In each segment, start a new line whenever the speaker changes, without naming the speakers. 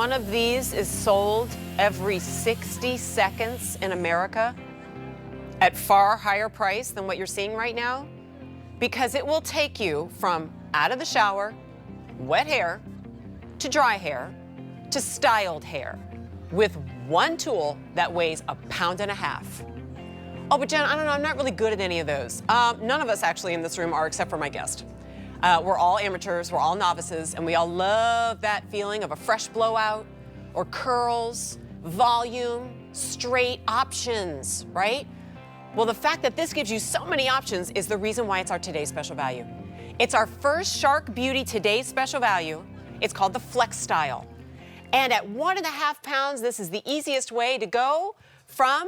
one of these is sold every 60 seconds in America at far higher price than what you're seeing right now? Because it will take you from out of the shower, wet hair, to dry hair, to styled hair, with one tool that weighs 1.5 pounds. Oh, but Jen, I don't know, I'm not really good at any of those. None of us actually in this room are, except for my guest. We're all amateurs, we're all novices, and we all love that feeling of a fresh blowout, or curls, volume, straight options, right? Well, the fact that this gives you so many options is the reason why it's our today's special value. It's our first Shark Beauty today's special value. It's called the FlexStyle. And at 1.5 pounds, this is the easiest way to go from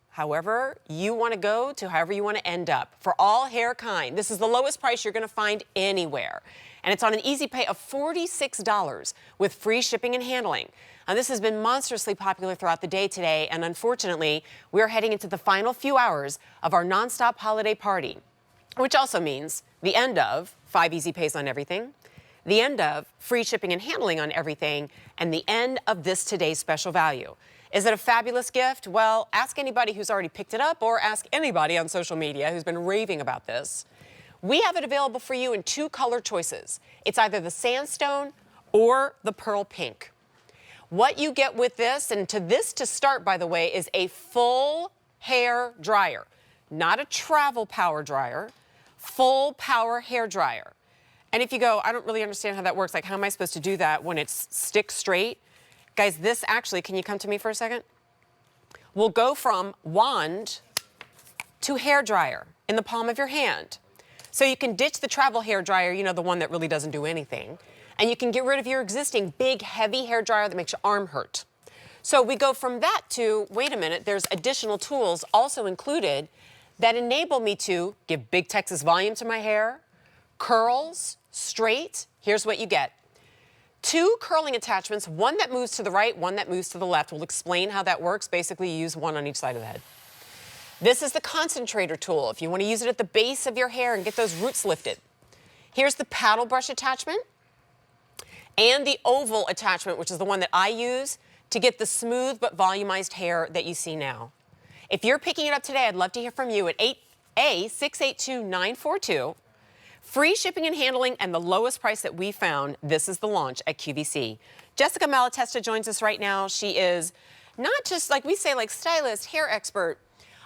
however you want to go to however you want to end up. For all hair kind, this is the lowest price you're going to find anywhere. And it's on an easy pay of $46 with free shipping and handling. And this has been monstrously popular throughout the day today, and unfortunately, we're heading into the final few hours of our nonstop holiday party, which also means the end of 5 easy pays on everything, the end of free shipping and handling on everything, and the end of this today's special value. Is it a fabulous gift? Well, ask anybody who's already picked it up, or ask anybody on social media who's been raving about this. We have it available for you in 2 color choices. It's either the sandstone or the pearl pink. What you get with this, and to start, by the way, is a full hair dryer, not a travel power dryer, full power hair dryer. And if you go, I don't really understand how that works, like how am I supposed to do that when it's stick straight? Guys, this actually, can you come to me for a second? Will go from wand to hair dryer in the palm of your hand. So you can ditch the travel hair dryer, you know, the one that really doesn't do anything. And you can get rid of your existing big, heavy hair dryer that makes your arm hurt. So we go from that to, wait a minute, there's additional tools also included that enable me to give big Texas volume to my hair, curls, straight. Here's what you get. 2 curling attachments, one that moves to the right, one that moves to the left. We'll explain how that works. Basically, you use one on each side of the head. This is the concentrator tool if you want to use it at the base of your hair and get those roots lifted. Here's the paddle brush attachment and the oval attachment, which is the one that I use to get the smooth but volumized hair that you see now. If you're picking it up today, I'd love to hear from you at 8A-682-942. Free shipping and handling, and the lowest price that we found. This is the launch at QVC. Jessica Malatesta joins us right now. She is not just, like we say, like stylist, hair expert.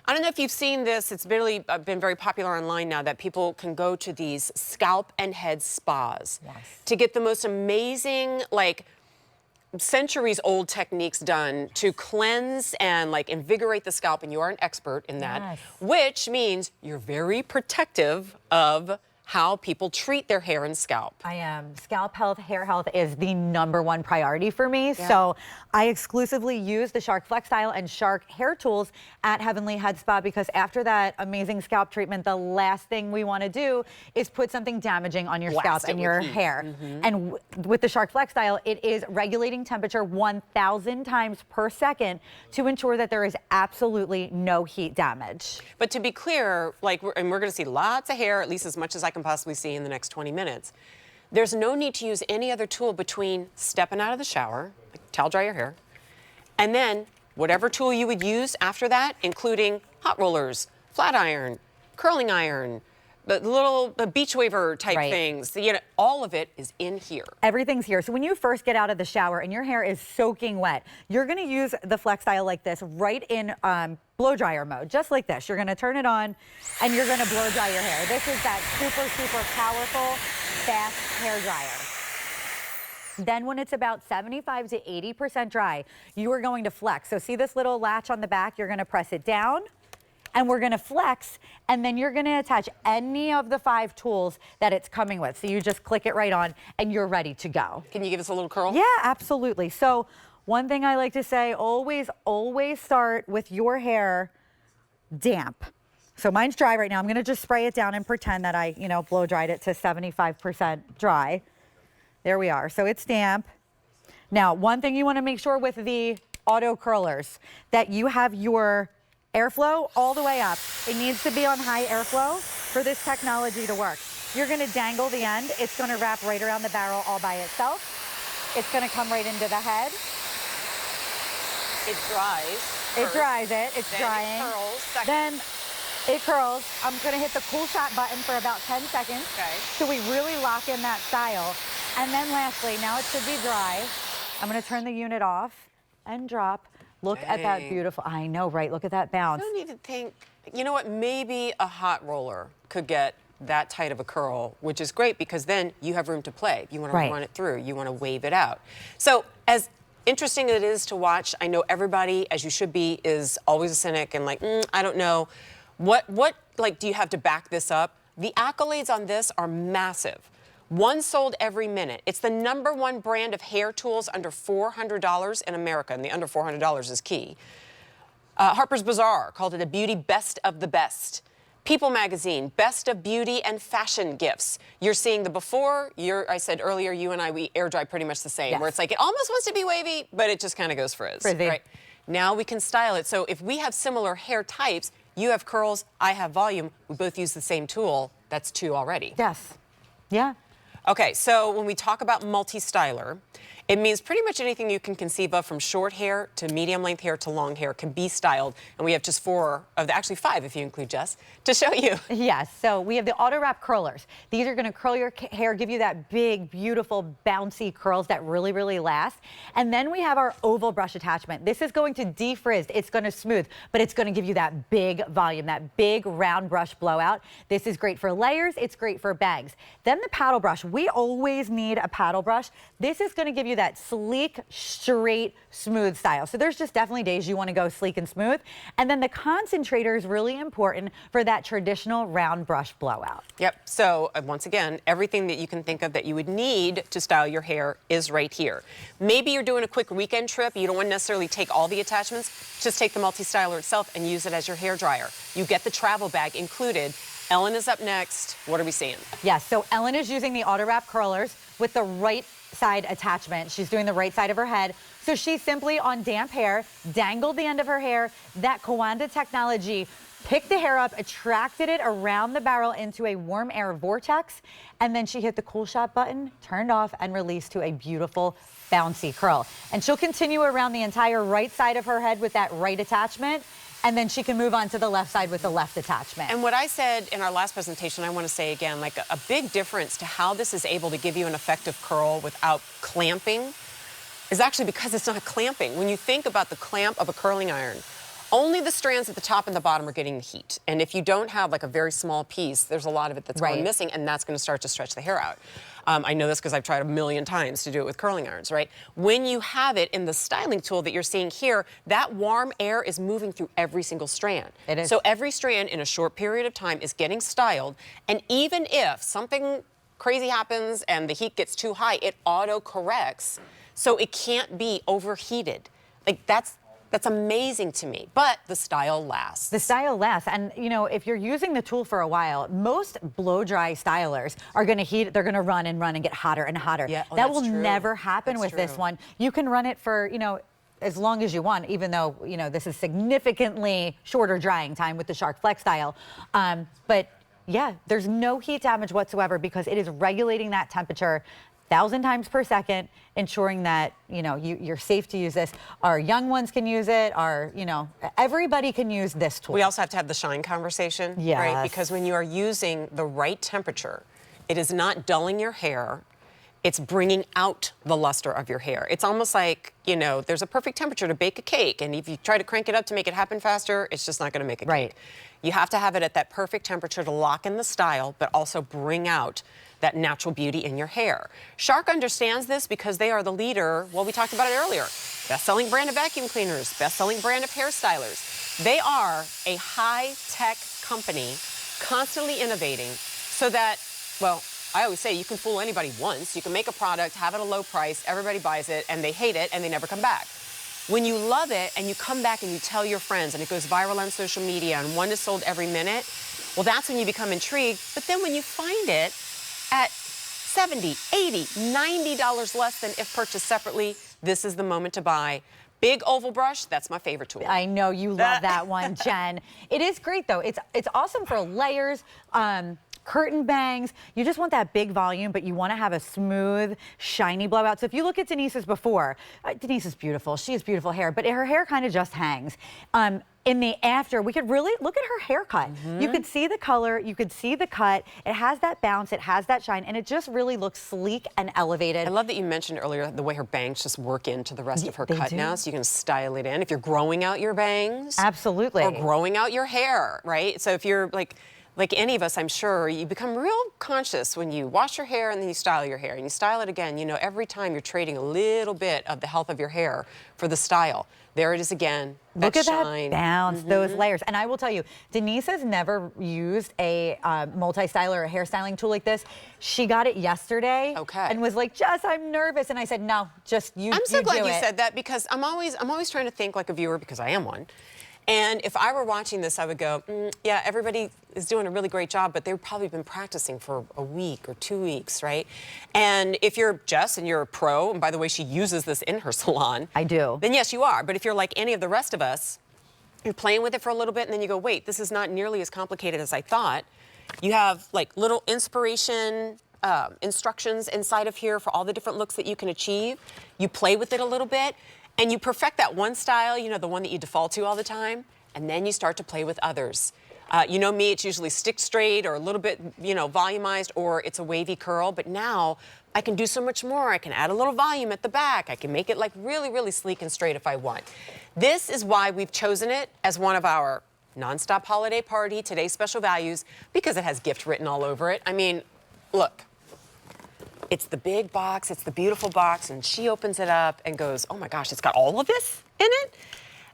I don't know if you've seen this. It's really been very popular online now that people can go to these scalp and head spas to get the most amazing, like, centuries-old techniques done to cleanse and, like, invigorate the scalp, and you are an expert in that, which means you're very protective of how people treat their hair and scalp.
I am. Scalp health, hair health is the #1 priority for me. Yeah. So I exclusively use the Shark FlexStyle and Shark hair tools at Heavenly Head Spa, because after that amazing scalp treatment, the last thing we want to do is put something damaging on your scalp and your hair. And with the Shark FlexStyle, it is regulating temperature 1,000 times per second to ensure that there is absolutely no heat damage.
But to be clear, like, we're going to see lots of hair, at least as much as I can possibly see in the next 20 minutes. There's no need to use any other tool between stepping out of the shower, like towel dry your hair, and then whatever tool you would use after that, including hot rollers, flat iron, curling iron, the little beach waver type things, you know, all of it is in here.
Everything's here. So when you first get out of the shower and your hair is soaking wet, you're going to use the FlexStyle like this right in blow dryer mode, just like this. You're going to turn it on and you're going to blow dry your hair. This is that super, super powerful, fast hair dryer. Then when it's about 75 to 80% dry, you are going to flex. So see this little latch on the back? You're going to press it down, and we're going to flex, and then you're going to attach any of the 5 tools that it's coming with. So you just click it right on, and you're ready to go.
Can you give us a little curl?
Yeah, absolutely. So one thing I like to say, always start with your hair damp. So mine's dry right now. I'm going to just spray it down and pretend that I, you know, blow dried it to 75% dry. There we are. So it's damp. Now, one thing you want to make sure with the auto curlers, that you have your airflow all the way up. It needs to be on high airflow for this technology to work. You're going to dangle the end. It's going to wrap right around the barrel all by itself. it's gonna come right into the head.
It dries.
It dries it, it's
then
drying.
It curls second.
Then it curls. I'm gonna hit the cool shot button for about 10 seconds.
Okay.
So we really lock in that style. And then lastly, now it should be dry. I'm gonna turn the unit off and drop. Look at that
Dang.
beautiful, I know, right? Look at that bounce.
I don't even think, you know what, maybe a hot roller could get that tight of a curl, which is great because then you have room to play. You want to run it through, you want to wave it out. So as interesting as it is to watch, I know everybody, as you should be, is always a cynic and like, I don't know. What like do you have to back this up? The accolades on this are massive. One sold every minute. It's the #1 brand of hair tools under $400 in America, and the under $400 is key. Harper's Bazaar called it a beauty best of the best. People magazine, best of beauty and fashion gifts. You're seeing the before, I said earlier, you and I, we air dry pretty much the same, where it's like, it almost wants to be wavy, but it just kind of goes frizz. Right? Now we can style it. So if we have similar hair types, you have curls, I have volume, we both use the same tool, that's 2 already.
Yes. Yeah.
Okay, so when we talk about multi-styler, it means pretty much anything you can conceive of from short hair to medium length hair to long hair can be styled. And we have just 4 of the, actually 5 if you include Jess, to show you.
Yes, so we have the auto wrap curlers. These are gonna curl your hair, give you that big, beautiful, bouncy curls that really, really last. And then we have our oval brush attachment. This is going to defrizz, it's gonna smooth, but it's gonna give you that big volume, that big round brush blowout. This is great for layers, it's great for bangs. Then the paddle brush, we always need a paddle brush. This is gonna give you that sleek, straight, smooth style. So there's just definitely days you want to go sleek and smooth. And then the concentrator is really important for that traditional round brush blowout.
Yep. So once again, everything that you can think of that you would need to style your hair is right here. Maybe you're doing a quick weekend trip. You don't want to necessarily take all the attachments. Just take the multi-styler itself and use it as your hair dryer. You get the travel bag included. Ellen is up next. What are we seeing?
Yes. So Ellen is using the auto wrap curlers with the right side attachment. She's doing the right side of her head. So she simply, on damp hair, dangled the end of her hair. That Kawanda technology picked the hair up, attracted it around the barrel into a warm air vortex, and then she hit the cool shot button, turned off, and released to a beautiful bouncy curl. And she'll continue around the entire right side of her head with that right attachment, and then she can move on to the left side with the left attachment.
And what I said in our last presentation, I want to say again, like a big difference to how this is able to give you an effective curl without clamping is actually because it's not clamping. When you think about the clamp of a curling iron, only the strands at the top and the bottom are getting the heat. And if you don't have like a very small piece, there's a lot of it that's going missing, and that's going to start to stretch the hair out. I know this because I've tried a million times to do it with curling irons, right? When you have it in the styling tool that you're seeing here, that warm air is moving through every single strand.
It is.
So every strand in a short period of time is getting styled, and even if something crazy happens and the heat gets too high, it auto-corrects, so it can't be overheated. Like that's amazing to me, but the style lasts.
The style lasts, and you know, if you're using the tool for a while, most blow dry stylers are going to heat, they're going to run and get hotter and hotter.
Yeah,
that will never happen with this
true.
one. You can run it for, you know, as long as you want, even though, you know, this is significantly shorter drying time with the Shark FlexStyle. But yeah, there's no heat damage whatsoever because it is regulating that temperature 1,000 times per second, ensuring that, you know, you're safe to use this. Our young ones can use it. Our, you know, everybody can use this tool.
We also have to have the shine conversation, right? Because when you are using the right temperature, it is not dulling your hair. It's bringing out the luster of your hair. It's almost like, you know, there's a perfect temperature to bake a cake, and if you try to crank it up to make it happen faster, it's just not going to make a cake. You have to have it at that perfect temperature to lock in the style, but also bring out that natural beauty in your hair. Shark understands this because they are the leader, well, we talked about it earlier, best-selling brand of vacuum cleaners, best-selling brand of hairstylers. They are a high-tech company constantly innovating so that, well, I always say you can fool anybody once. You can make a product, have it at a low price, everybody buys it, and they hate it, and they never come back. When you love it and you come back and you tell your friends and it goes viral on social media and one is sold every minute, well, that's when you become intrigued. But then when you find it at $70, $80, $90 less than if purchased separately, this is the moment to buy. Big oval brush, that's my favorite tool.
I know you love that one, Jen. It is great though. It's awesome for layers. curtain bangs. You just want that big volume, but you want to have a smooth, shiny blowout. So if you look at Denise's before, Denise is beautiful. She has beautiful hair, but her hair kind of just hangs. In the after, we could really look at her haircut. You could see the color, you could see the cut. It has that bounce, it has that shine, and it just really looks sleek and elevated.
I love that you mentioned earlier the way her bangs just work into the rest of her cut now, so you can style it in. If you're growing out your bangs.
Absolutely.
Or growing out your hair, right? So if you're like any of us, I'm sure, you become real conscious when you wash your hair and then you style your hair. And you style it again, you know, every time you're trading a little bit of the health of your hair for the style. There it is again.
Look at
shine.
that bounce, those layers. And I will tell you, Denise has never used a multi-styler or a hairstyling tool like this. She got it yesterday and was like, Jess, I'm nervous. And I said, no, just you do it.
I'm so glad you said that, because I'm always trying to think like a viewer, because I am one. And if I were watching this, I would go, yeah, everybody is doing a really great job, but they've probably been practicing for a week or 2 weeks, right? And if you're Jess and you're a pro, and by the way, she uses this in her salon.
I do.
Then yes, you are. But if you're like any of the rest of us, you're playing with it for a little bit, and then you go, wait, this is not nearly as complicated as I thought. You have like little inspiration, instructions inside of here for all the different looks that you can achieve. You play with it a little bit. And you perfect that one style, you know, the one that you default to all the time, and then you start to play with others. You know me, it's usually stick straight or a little bit, you know, volumized, or it's a wavy curl, but now I can do so much more. I can add a little volume at the back. I can make it like really, really sleek and straight if I want. This is why we've chosen it as one of our nonstop holiday party, today's special values, because it has gift written all over it. I mean, look. It's the big box, it's the beautiful box, and she opens it up and goes, oh my gosh, it's got all of this in it?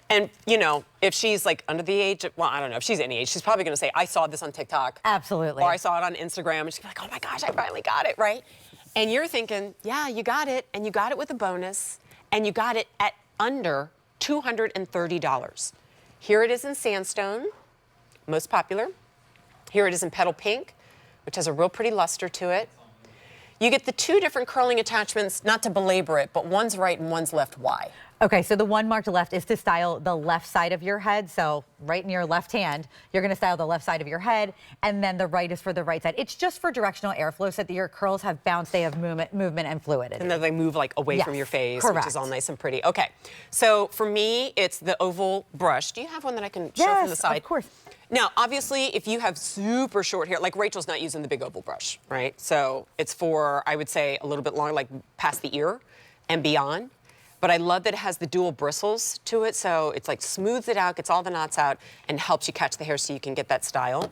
And, you know, if she's like under the age of, well, I don't know, if she's any age, she's probably gonna say, I saw this on TikTok.
Absolutely.
Or I saw it on Instagram, and she's like, oh my gosh, I finally got it, right? And you're thinking, yeah, you got it, and you got it with a bonus, and you got it at under $230. Here it is in sandstone, most popular. Here it is in petal pink, which has a real pretty luster to it. You get the two different curling attachments, not to belabor it, but one's right and one's left. Why?
Okay, so the one marked left is to style the left side of your head. So right in your left hand, you're gonna style the left side of your head, and then the right is for the right side. It's just for directional airflow so that your curls have bounce, they have movement and fluidity.
And then they move like away from your face, which is all nice and pretty. Okay, so for me, it's the oval brush. Do you have one that I can show from the side?
Yes, of course.
Now, obviously, if you have super short hair, like Rachel's not using the big oval brush, right? So it's for, I would say, a little bit longer, like past the ear and beyond. But I love that it has the dual bristles to it, so it's like smooths it out, gets all the knots out, and helps you catch the hair so you can get that style.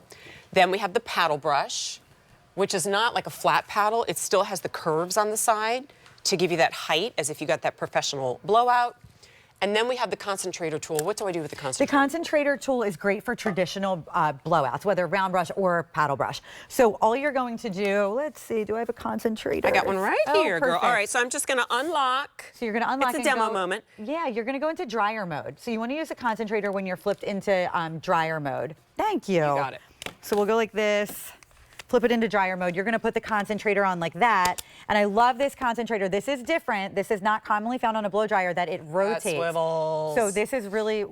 Then we have the paddle brush, which is not like a flat paddle. It still has the curves on the side to give you that height, as if you got that professional blowout. And then we have the concentrator tool. What do I do with the concentrator?
The concentrator tool is great for traditional blowouts, whether round brush or paddle brush. So all you're going to do, let's see, do I have a concentrator?
I got one right here, girl.
Perfect.
All right, so I'm just gonna unlock.
So you're gonna unlock.
It's a demo moment.
Yeah, you're gonna go into dryer mode. So you wanna use a concentrator when you're flipped into dryer mode. Thank you.
You got it.
So we'll go like this. Flip it into dryer mode. You're gonna put the concentrator on like that. And I love this concentrator. This is different. This is not commonly found on a blow dryer, that it rotates.
That swivels.
So this is really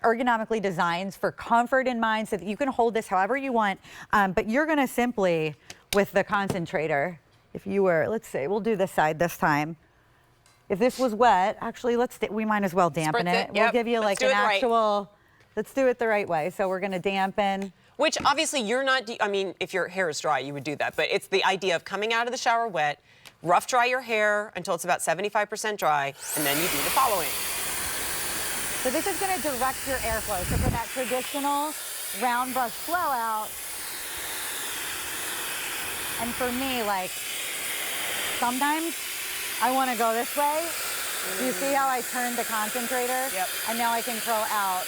ergonomically designed for comfort in mind so that you can hold this however you want. But you're gonna simply, with the concentrator, if you were, let's see, we'll do this side this time. If this was wet, actually, we might as well dampen it. We'll give you like an actual, let's do it the right way. So we're gonna dampen.
Which obviously you're not, I mean, if your hair is dry, you would do that. But it's the idea of coming out of the shower wet, rough dry your hair until it's about 75% dry, and then you do the following.
So this is gonna direct your airflow. So for that traditional round brush blowout, and for me, like, sometimes I wanna go this way. Do you see how I turned the concentrator?
Yep.
And now I can curl out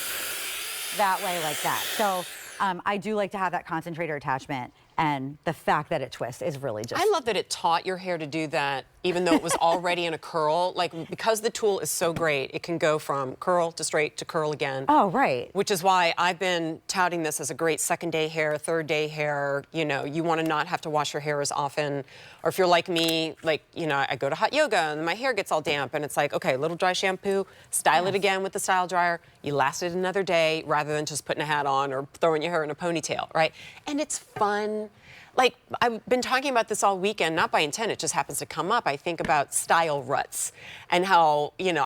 that way like that. So I do like to have that concentrator attachment, and the fact that it twists is really just...
I love that it taught your hair to do that even though it was already in a curl. Like, because the tool is so great, it can go from curl to straight to curl again.
Oh, right.
Which is why I've been touting this as a great second day hair, third day hair. You know, you want to not have to wash your hair as often. Or if you're like me, like, you know, I go to hot yoga and my hair gets all damp and it's like, okay, a little dry shampoo, style it again with the style dryer. You last it another day rather than just putting a hat on or throwing your hair in a ponytail, right? And it's fun. Like, I've been talking about this all weekend, not by intent, it just happens to come up. I think about style ruts and how, you know,